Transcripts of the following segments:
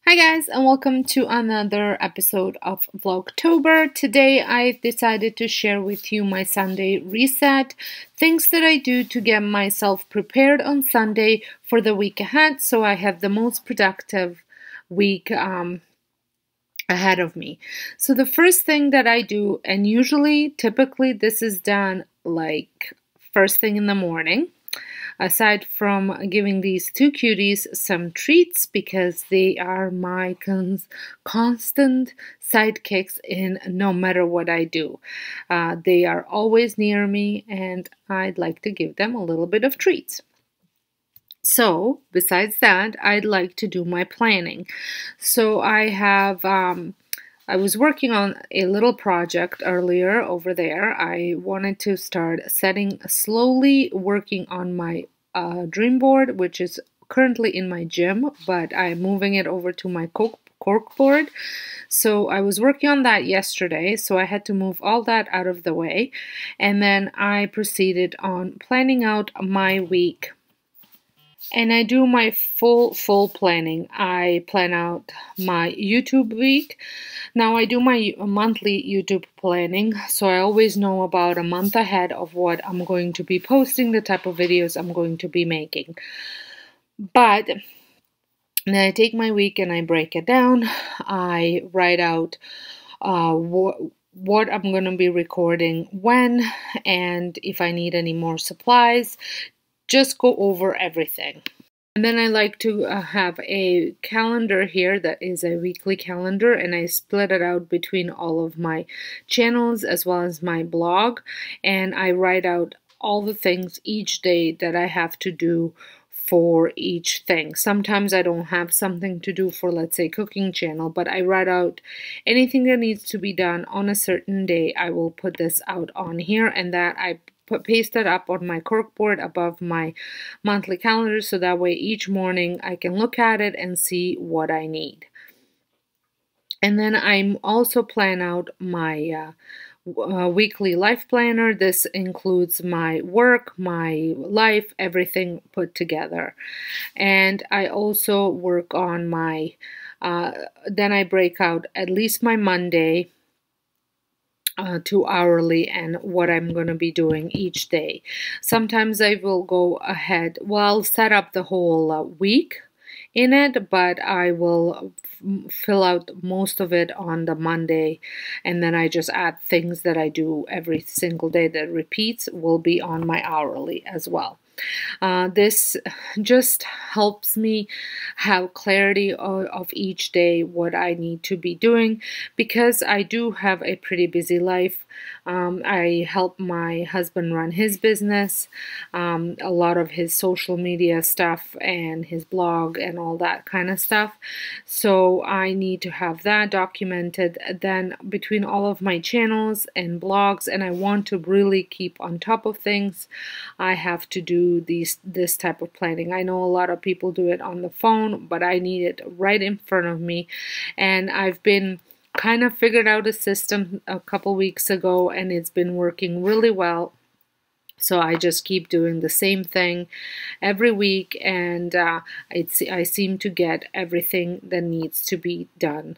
Hi guys, and welcome to another episode of Vlogtober. Today I decided to share with you my Sunday reset, things that I do to get myself prepared on Sunday for the week ahead so I have the most productive week ahead of me. So the first thing that I do, and typically this is done like first thing in the morning, aside from giving these two cuties some treats because they are my constant sidekicks in no matter what I do. They are always near me and I'd like to give them a little bit of treats. So besides that, I'd like to do my planning. So I was working on a little project earlier over there. I wanted to start slowly working on my dream board, which is currently in my gym, but I'm moving it over to my cork board. So I was working on that yesterday, so I had to move all that out of the way. And then I proceeded on planning out my week. And I do my full planning. I plan out my YouTube week. Now I do my monthly YouTube planning, so I always know about a month ahead of what I'm going to be posting, the type of videos I'm going to be making. But then I take my week and I break it down. I write out what I'm going to be recording when, and if I need any more supplies. Just go over everything. And then I like to have a calendar here that is a weekly calendar, and I split it out between all of my channels as well as my blog, and I write out all the things each day that I have to do for each thing. Sometimes I don't have something to do for, let's say, cooking channel, but I write out anything that needs to be done on a certain day. I will put this out on here, and that I paste it up on my corkboard above my monthly calendar, so that way each morning I can look at it and see what I need. And then I also plan out my weekly life planner. This includes my work, my life, everything put together. And I also work on my, then I break out at least my Monday to hourly and what I'm going to be doing each day. Sometimes I will go ahead, well, set up the whole week in it, but I will fill out most of it on the Monday, and then I just add things that I do every single day that repeats will be on my hourly as well. This just helps me have clarity of each day what I need to be doing, because I do have a pretty busy life. I help my husband run his business, a lot of his social media stuff and his blog and all that kind of stuff. So I need to have that documented. Then between all of my channels and blogs, and I want to really keep on top of things, I have to do this type of planning. I know a lot of people do it on the phone, but I need it right in front of me. And I've been kind of figured out a system a couple weeks ago, and it's been working really well. So I just keep doing the same thing every week, and I seem to get everything that needs to be done.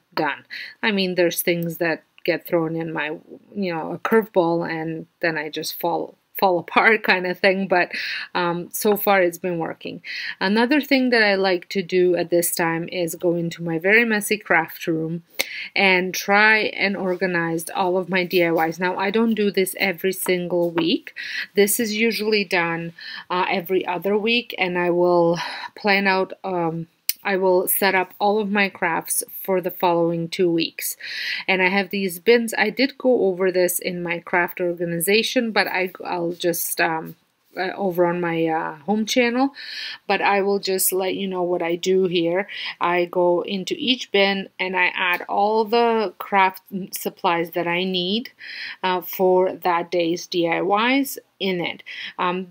I mean, there's things that get thrown in my, a curveball, and then I just fall apart kind of thing, but so far it's been working. Another thing that I like to do at this time is go into my very messy craft room and try and organize all of my DIYs. Now, I don't do this every single week. This is usually done every other week, and I will plan out I will set up all of my crafts for the following 2 weeks. And I have these bins. I did go over this in my craft organization, but I'll just over on my home channel, but I will just let you know what I do here. I go into each bin and I add all the craft supplies that I need for that day's DIYs. in it.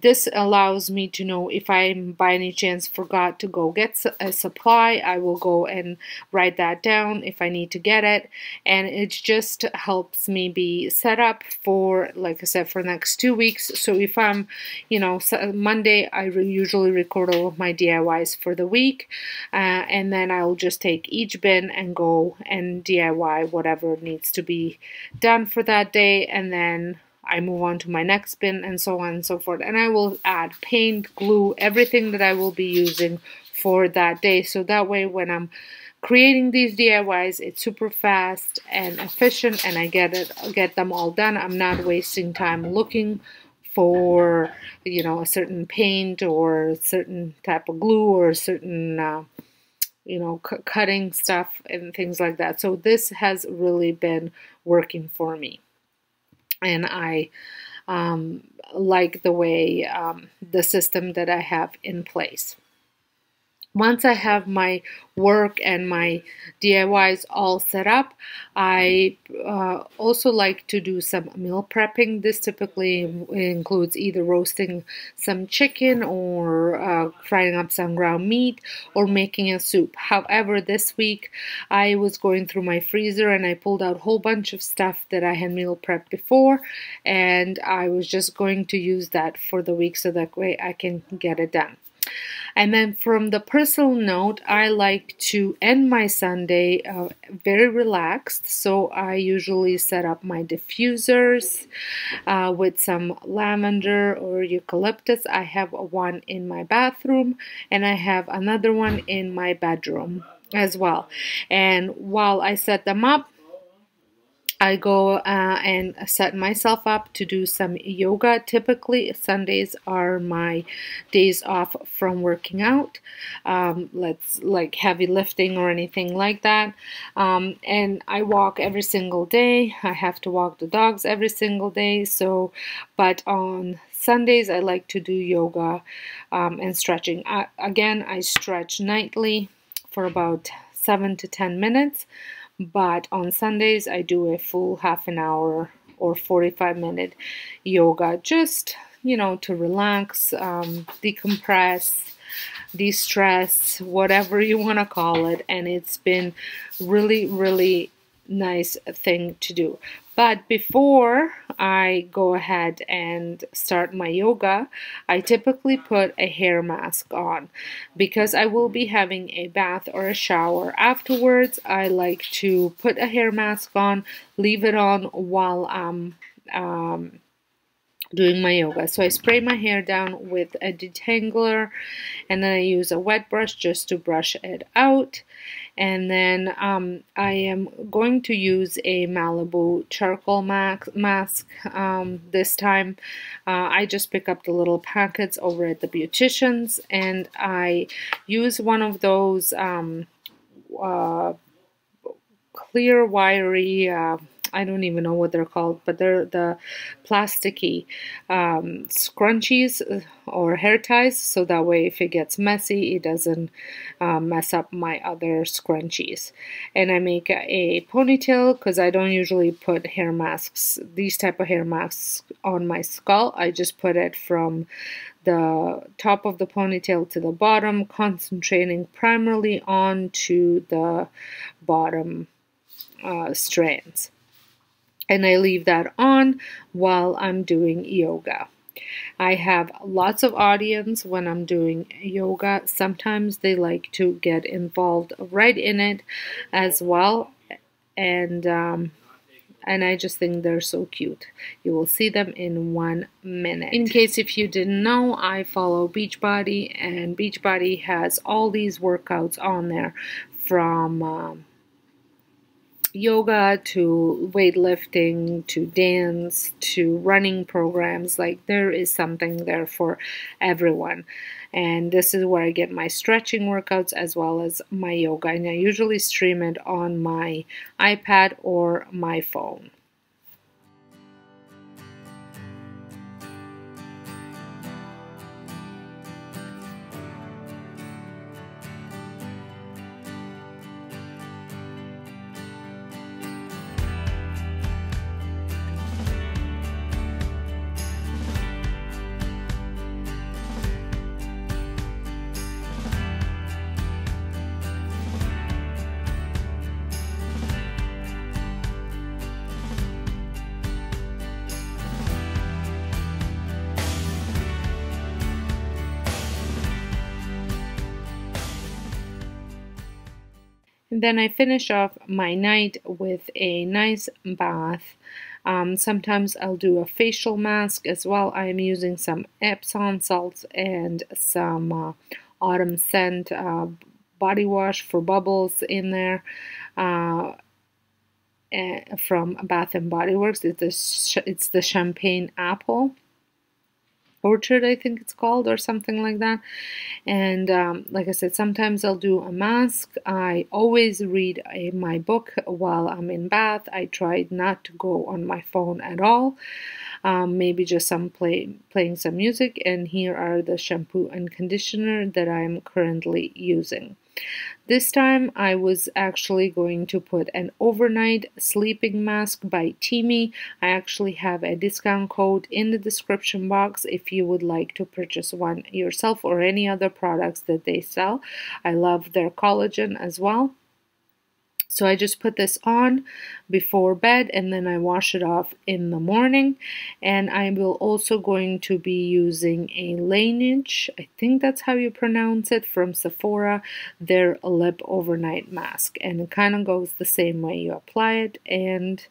This allows me to know if I by any chance forgot to go get a supply, I will go and write that down if I need to get it, and it just helps me be set up for, like I said, for the next 2 weeks. So if I'm, Monday, I usually record all of my DIYs for the week, and then I'll just take each bin and go and DIY whatever needs to be done for that day, and then I move on to my next bin, and so on and so forth. And I will add paint, glue, everything that I will be using for that day. So that way when I'm creating these DIYs, it's super fast and efficient, and I get them all done. I'm not wasting time looking for, a certain paint or a certain type of glue or a certain, cutting stuff and things like that. So this has really been working for me. And I like the way the system that I have in place. Once I have my work and my DIYs all set up, I also like to do some meal prepping. This typically includes either roasting some chicken or frying up some ground meat or making a soup. However, this week I was going through my freezer and I pulled out a whole bunch of stuff that I had meal prepped before, and I was just going to use that for the week so that way I can get it done. And then from the personal note, I like to end my Sunday very relaxed. So I usually set up my diffusers with some lavender or eucalyptus. I have one in my bathroom and I have another one in my bedroom as well. And while I set them up, I go and set myself up to do some yoga. Typically, Sundays are my days off from working out. Like heavy lifting or anything like that. And I walk every single day. I have to walk the dogs every single day. But on Sundays, I like to do yoga and stretching. Again, I stretch nightly for about 7 to 10 minutes. But on Sundays, I do a full half an hour or 45-minute yoga just, to relax, decompress, de-stress, whatever you want to call it. And it's been really, really nice thing to do. But before I go ahead and start my yoga, I typically put a hair mask on because I will be having a bath or a shower afterwards. I like to put a hair mask on, leave it on while I'm doing my yoga. So I spray my hair down with a detangler, and then I use a wet brush just to brush it out. And then I am going to use a Malibu charcoal mask this time. I just pick up the little packets over at the beauticians, and I use one of those clear wiry, I don't even know what they're called, but they're the plasticky scrunchies or hair ties, so that way if it gets messy, it doesn't mess up my other scrunchies. And I make a ponytail because I don't usually put hair masks, these type of hair masks, on my skull. I just put it from the top of the ponytail to the bottom, concentrating primarily onto the bottom strands. And I leave that on while I'm doing yoga. I have lots of audience when I'm doing yoga. Sometimes they like to get involved right in it as well. And I just think they're so cute. You will see them in 1 minute. In case if you didn't know, I follow Beachbody, and Beachbody has all these workouts on there, from yoga to weightlifting to dance to running programs. Like, there is something there for everyone. And this is where I get my stretching workouts as well as my yoga, and I usually stream it on my iPad or my phone. And then I finish off my night with a nice bath. Sometimes I'll do a facial mask as well. I am using some Epsom salts and some autumn scent body wash for bubbles in there from Bath and Body Works. It's the Champagne Apple Orchard, I think it's called, or something like that. And like I said, sometimes I'll do a mask. I always read my book while I'm in bath. I tried not to go on my phone at all. Maybe just playing some music. And here are the shampoo and conditioner that I'm currently using. This time I was actually going to put an overnight sleeping mask by Teami. I actually have a discount code in the description box if you would like to purchase one yourself or any other products that they sell. I love their collagen as well. So I just put this on before bed and then I wash it off in the morning. And I will also going to be using a Laneige, I think that's how you pronounce it, from Sephora, their lip overnight mask. And it kind of goes the same way. You apply it and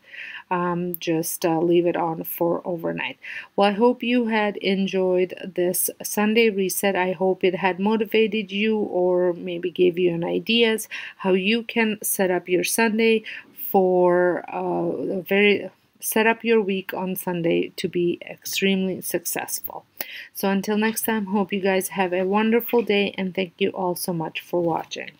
just leave it on for overnight. Well, I hope you had enjoyed this Sunday reset. I hope it had motivated you or maybe gave you an ideas how you can set up your Sunday for set up your week on Sunday to be extremely successful. So until next time, hope you guys have a wonderful day and thank you all so much for watching.